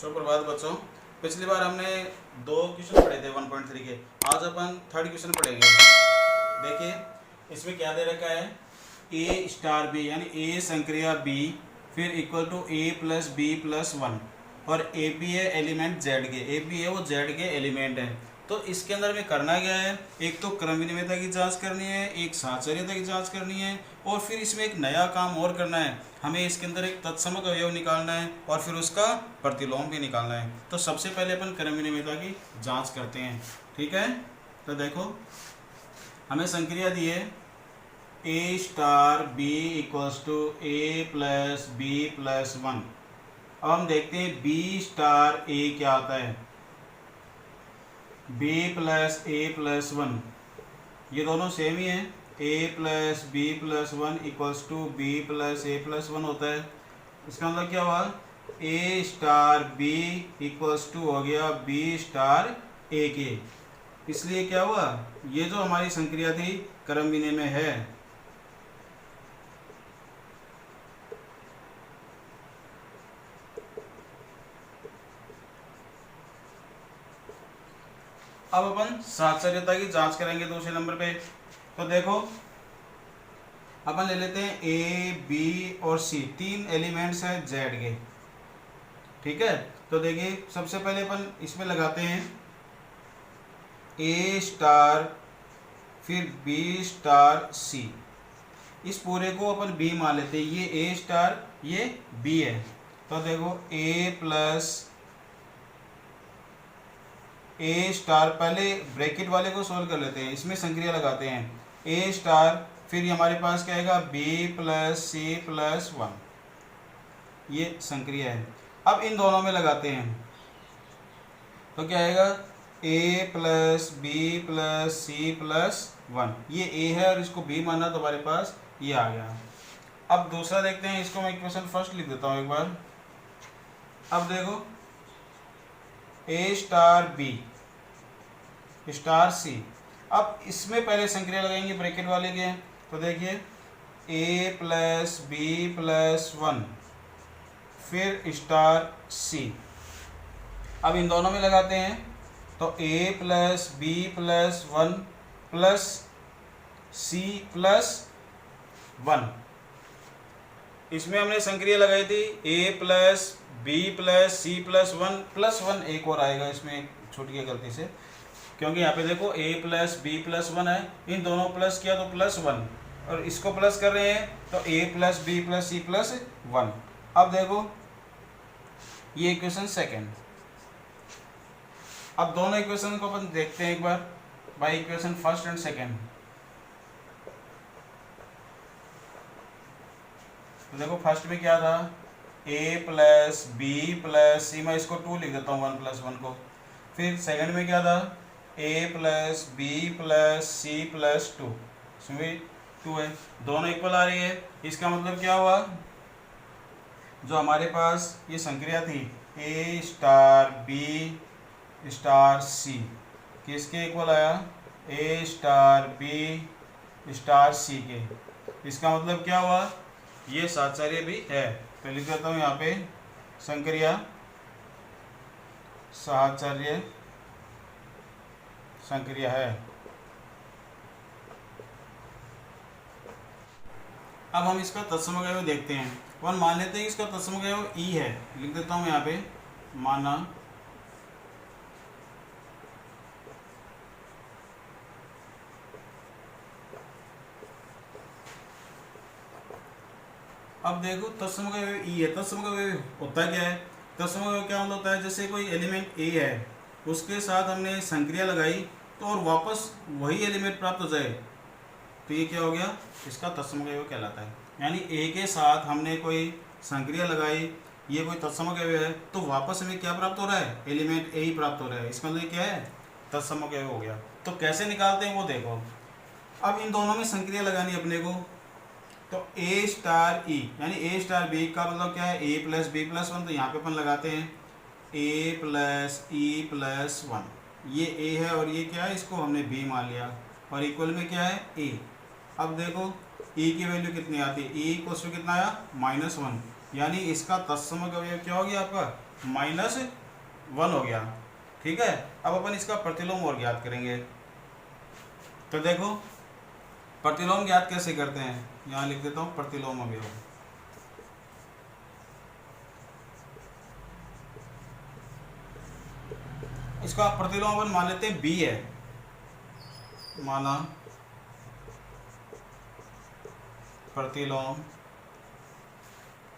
सुप्रभात बच्चों। पिछली बार हमने 2 क्वेश्चन पढ़े थे 1.3 के। आज अपन थर्ड क्वेश्चन पढ़ेंगे। देखिए इसमें क्या दे रखा है, ए स्टार बी यानी ए संक्रिया बी फिर equal to A plus B plus 1 और ए बी है एलिमेंट जेड के, ए बी है वो जेड के एलिमेंट है। तो इसके अंदर में करना क्या है, एक तो क्रम विनिमयता की जांच करनी है, एक साहचर्यता की जांच करनी है और फिर इसमें एक नया काम और करना है, हमें इसके अंदर एक तत्समक अवयव निकालना है और फिर उसका प्रतिलोम भी निकालना है। तो सबसे पहले अपन क्रम विनिमयता की जांच करते हैं, ठीक है। तो देखो हमें संक्रिया दी है A star B equals to A plus B plus 1। अब हम देखते हैं बी स्टार ए क्या आता है, b प्लस ए प्लस 1, ये दोनों सेम ही हैं। a plus B plus 1 equals to b plus a plus 1 होता है। इसका मतलब क्या हुआ, a star b equals to हो गया b स्टार a के। इसलिए क्या हुआ, ये जो हमारी संक्रिया थी क्रम विनिमय है। अब अपन साहचर्यता की जांच करेंगे दूसरे नंबर पे। तो देखो अपन ले लेते हैं ए बी और सी, 3 एलिमेंट्स हैं जेड के, ठीक है। तो देखिए सबसे पहले अपन इसमें लगाते हैं ए स्टार फिर बी स्टार सी। इस पूरे को अपन बी मान लेते हैं, ये ए स्टार ये बी है। तो देखो ए प्लस ए स्टार, पहले ब्रैकेट वाले को सोल्व कर लेते हैं, इसमें संक्रिया लगाते हैं ए स्टार फिर हमारे पास क्या आएगा बी प्लस सी प्लस 1, ये संक्रिया है। अब इन दोनों में लगाते हैं तो क्या आएगा A plus B plus C plus 1, ये ए है और इसको बी माना तो हमारे पास ये आ गया। अब दूसरा देखते हैं, इसको मैं इक्वेशन फर्स्ट लिख देता हूँ एक बार। अब देखो ए स्टार बी स्टार सी, अब इसमें पहले संक्रिया लगाएंगे ब्रैकेट वाले के। तो देखिए ए प्लस बी प्लस 1 फिर स्टार सी। अब इन दोनों में लगाते हैं तो A plus B plus 1 plus C plus 1। इसमें हमने संक्रिया लगाई थी A plus B plus C plus 1 एक और आएगा इसमें छूट गया गलती से, क्योंकि यहाँ पे देखो a प्लस बी प्लस 1 है, इन दोनों प्लस किया तो प्लस 1 और इसको प्लस कर रहे हैं तो a plus B plus C plus 1। अब देखो ये इक्वेशन सेकेंड। अब दोनों इक्वेशन को अपन देखते हैं एक बार by equation first and second. तो देखो फर्स्ट में क्या था a plus B plus C, मैं इसको 2 लिख देता हूँ 1 प्लस 1 को। फिर सेकंड में क्या था a plus B plus C plus 2, इसमें 2 है, दोनों इक्वल आ रही है। इसका मतलब क्या हुआ, जो हमारे पास ये संक्रिया थी a स्टार बी स्टार सी किसके इक्वल आया, a स्टार बी स्टार सी के। इसका मतलब क्या हुआ, ये साहचर्य भी है। तो लिख देता हूँ यहाँ पे संक्रिया साहचर्य संक्रिया है। अब हम इसका तत्समक अवयव देखते हैं। वन मान लेते हैं इसका तत्समक अवयव ई है, लिख देता हूँ यहाँ पे माना। अब देखो तत्समक अवयव ई है, तत्समक अवयव होता क्या है, तत्समक अवयव क्या मतलब होता है, जैसे कोई एलिमेंट ए है उसके साथ हमने संक्रिया लगाई तो और वापस वही एलिमेंट प्राप्त हो जाए तो ये क्या हो गया, इसका तत्समक अवयव कहलाता है। यानी ए के साथ हमने कोई संक्रिया लगाई, ये कोई तत्समक अवयव है तो वापस हमें क्या प्राप्त हो रहा है, एलिमेंट ए ही प्राप्त हो रहा है। इसका मतलब क्या है, तत्समक अवयव हो गया। तो कैसे निकालते हैं वो देखो। अब इन दोनों में संक्रिया लगानी अपने को, तो ए स्टार ई यानी ए स्टार बी का मतलब क्या है, ए प्लस बी प्लस 1, तो यहाँ पे अपन लगाते हैं ए प्लस ई प्लस 1, ये ए है और ये क्या है, इसको हमने बी मान लिया और इक्वल में क्या है ए। अब देखो ई की वैल्यू कितनी आती है, ई इक्वल टू कितना आया -1, यानी इसका तत्समक अवयव क्या हो गया आपका -1 हो गया। ठीक है, अब अपन इसका प्रतिलोम और ज्ञात करेंगे। तो देखो प्रतिलोम ज्ञात कैसे करते हैं, यहाँ लिख देता हूँ प्रतिलोम अवयव। इसका प्रतिलोम अपन मान लेते हैं b है, माना प्रतिलोम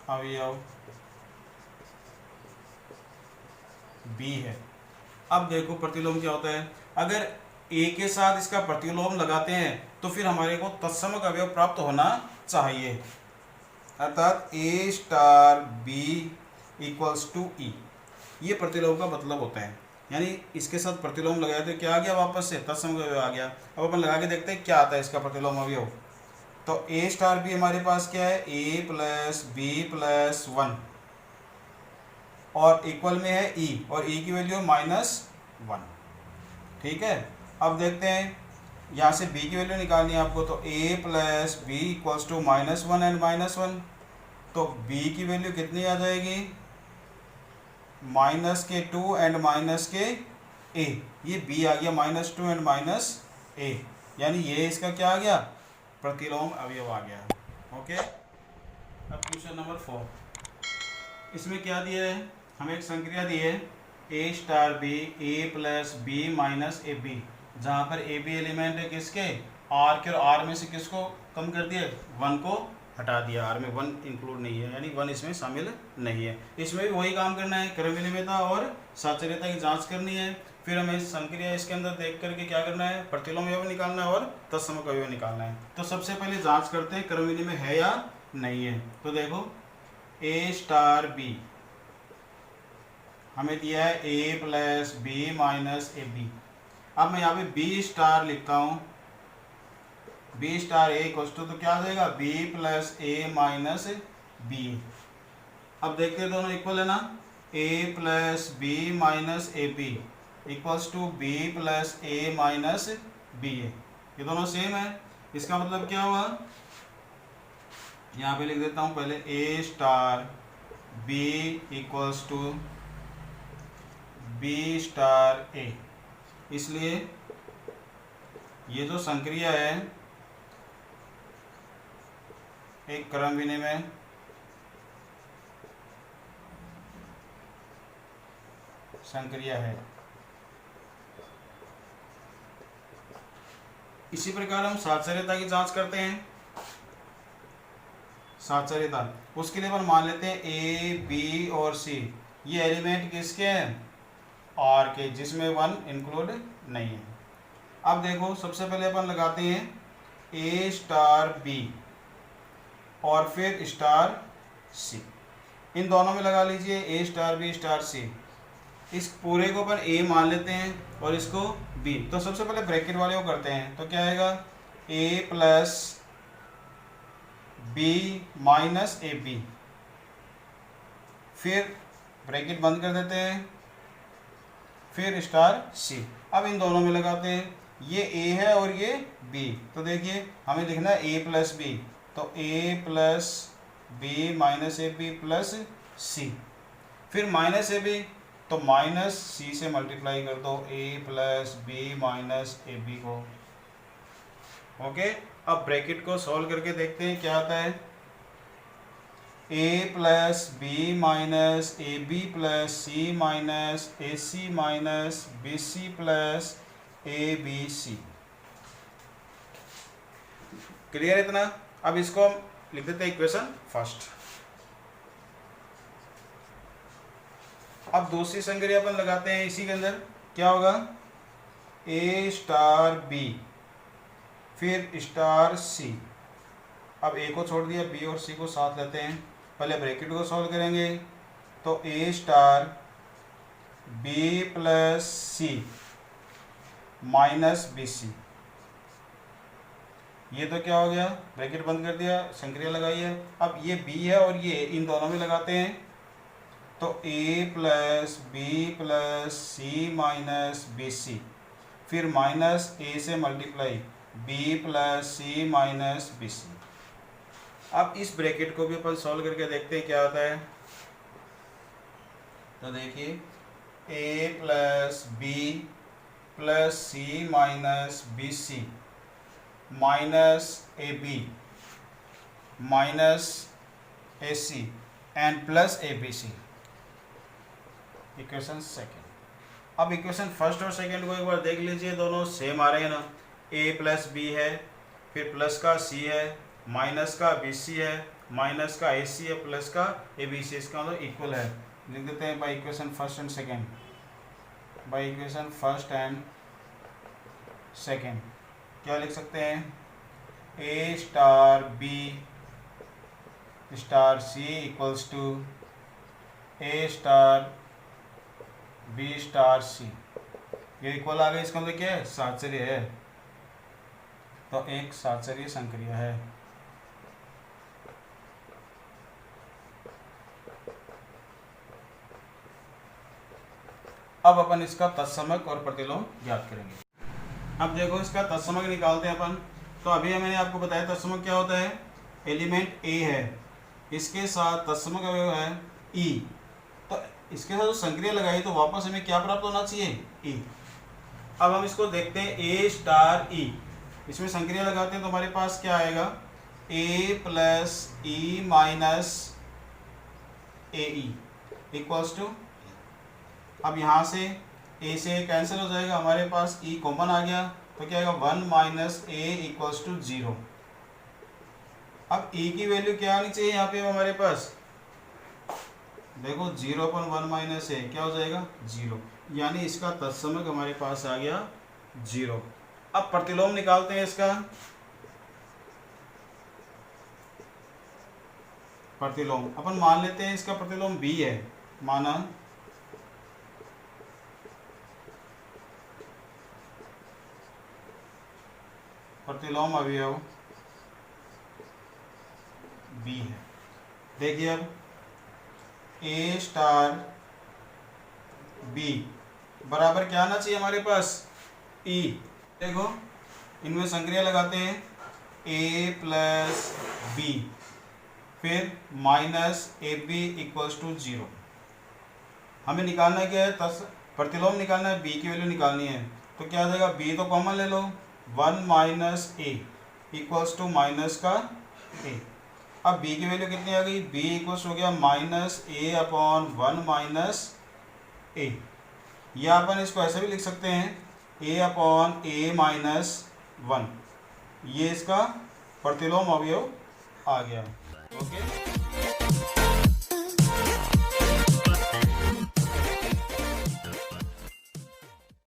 अवयव b है। अब देखो प्रतिलोम क्या होता है, अगर a के साथ इसका प्रतिलोम लगाते हैं तो फिर हमारे को तत्समक अवयव प्राप्त होना चाहिए, अर्थात a star b equals to e। ये प्रतिलोम का मतलब होता है, यानी इसके साथ प्रतिलोम लगाया तो क्या आ गया, वापस से तत्समक अवयव आ गया। अब अपन लगा के देखते हैं क्या आता है इसका प्रतिलोम अवयव। तो a स्टार b हमारे पास क्या है, a प्लस b प्लस 1 और इक्वल में है e, और e की वैल्यू -1। ठीक है, अब देखते हैं यहाँ से b की वैल्यू निकालनी है आपको। तो a plus b equals to -1 and -1, तो b की वैल्यू कितनी आ जाएगी, -2 एंड -a। ये b आ गया -2 एंड -a, यानी ये इसका क्या आ गया, प्रतिलोम अवयव आ गया। ओके, अब क्वेश्चन नंबर 4। इसमें क्या दिया है, हमें एक संक्रिया दी है a star b a plus b minus A b, जहाँ पर ए बी एलिमेंट है किसके, r के, और r में से किसको कम कर दिया, 1 को हटा दिया, r में 1 इंक्लूड नहीं है, यानी 1 इसमें शामिल नहीं है। इसमें भी वही काम करना है, क्रम विनिमयता और साचर्यता की जांच करनी है। फिर हमें संक्रिया इसके अंदर देख करके क्या करना है, प्रतिलोम अवयव निकालना है और तत्समक अवयव निकालना है। तो सबसे पहले जांच करते हैं क्रम विनिमय है या नहीं है। तो देखो a स्टार b हमें दिया है a plus B minus A b. अब मैं यहाँ पे b स्टार लिखता हूँ, b star a equals to, तो क्या आ जाएगा, b plus a minus b. अब देखते हैं दोनों इक्वल है ना, a plus B minus A b equals to b plus a minus b है, ये दोनों सेम है। इसका मतलब क्या हुआ, यहाँ पे लिख देता हूँ पहले a star b equals to b star a। इसलिए ये जो संक्रिया है एक क्रम विनिमय संक्रिया है। इसी प्रकार हम साचर्यता की जांच करते हैं। साचर्यता, उसके लिए अपन मान लेते हैं ए बी और सी, ये एलिमेंट किसके हैं, आर के, जिसमें 1 इंक्लूड नहीं है। अब देखो सबसे पहले अपन लगाते हैं ए स्टार बी और फिर स्टार सी, इन दोनों में लगा लीजिए ए स्टार बी स्टार सी। इस पूरे को अपन ए मान लेते हैं और इसको बी। तो सबसे पहले ब्रैकेट वाले को करते हैं, तो क्या आएगा, A plus B minus A B, फिर ब्रैकेट बंद कर देते हैं, फिर स्टार सी। अब इन दोनों में लगाते हैं, ये ए है और ये बी, तो देखिए हमें लिखना है ए प्लस बी, तो A plus B minus A B plus C, फिर माइनस ए बी, तो माइनस सी से मल्टीप्लाई कर दो A plus B minus A B को। ओके, अब ब्रैकेट को सॉल्व करके देखते हैं क्या आता है, A plus B minus A B plus C minus A C minus B C plus A B C. Clear इतना? अब इसको हम लिख देते हैं इक्वेशन फर्स्ट। अब दूसरी संक्रिया अपन लगाते हैं, इसी के अंदर क्या होगा, ए स्टार बी फिर स्टार सी। अब ए को छोड़ दिया, बी और सी को साथ लेते हैं, पहले ब्रैकेट को सॉल्व करेंगे, तो ए star B plus C minus B सी, ये तो क्या हो गया, ब्रैकेट बंद कर दिया, संक्रिया लगाई है। अब ये बी है और ये इन दोनों में लगाते हैं, तो A plus B plus C minus B सी, फिर माइनस ए से multiply B plus C minus B सी। अब इस ब्रैकेट को भी अपन सॉल्व करके देखते हैं क्या आता है। तो देखिए A plus B plus C minus B C minus A B minus A C and plus A B C, equation second. अब इक्वेशन फर्स्ट और सेकेंड को एक बार देख लीजिए, दोनों सेम आ रहे हैं ना। ए प्लस बी है, फिर प्लस का सी है, माइनस का बी सी है, माइनस का ए सी है, प्लस का ए बी सी, इसका मतलब इक्वल है। लिख देते हैं by equation first and second, by equation first and second क्या लिख सकते हैं, A star B star C equals to A star B star C. ये इक्वल आ गया, इसका मतलब क्या है, साहचर्य है, तो एक साहचर्य संक्रिया है। अब अपन इसका तत्समक और प्रतिलोम ज्ञात करेंगे। अब देखो इसका तत्समक निकालते हैं अपन। तो अभी मैंने आपको बताया तत्समक क्या होता है, एलिमेंट ए है, इसके साथ तत्समक अवयव है ई, तो इसके साथ जो संक्रिया लगाई तो वापस हमें क्या प्राप्त होना चाहिए, ई। अब हम इसको देखते हैं ए स्टार ई, इसमें संक्रिया लगाते हैं तो हमारे पास क्या आएगा, A plus E minus A E equals to, अब यहाँ से ए से कैंसिल हो जाएगा, हमारे पास ई कॉमन आ गया, तो क्या आएगा 1 माइनस ए इक्वल्स टू 0। अब ई की वैल्यू क्या आनी चाहिए यहाँ पे हमारे पास, देखो 0/1 माइनस ए क्या हो जाएगा 0, यानी इसका तत्समक हमारे पास आ गया 0। अब प्रतिलोम निकालते हैं इसका। प्रतिलोम अपन मान लेते हैं इसका प्रतिलोम b है, माना प्रतिलोम अवयव b है। देखिए अब ए स्टार बी बराबर क्या आना चाहिए हमारे पास, ई। देखो इनमें संक्रिया लगाते हैं, ए प्लस बी फिर minus A b equals to 0। हमें निकालना क्या है, प्रतिलोम निकालना है, बी की वैल्यू निकालनी है, तो क्या आ जाएगा, बी तो कॉमन ले लो, 1 minus a equals to minus का ए। अब b की वैल्यू कितनी आ गई, b इक्वल्स हो गया माइनस ए अपॉन 1 माइनस ए, या अपन इसको ऐसे भी लिख सकते हैं a अपॉन ए माइनस 1, ये इसका प्रतिलोम अवयव आ गया। ओके।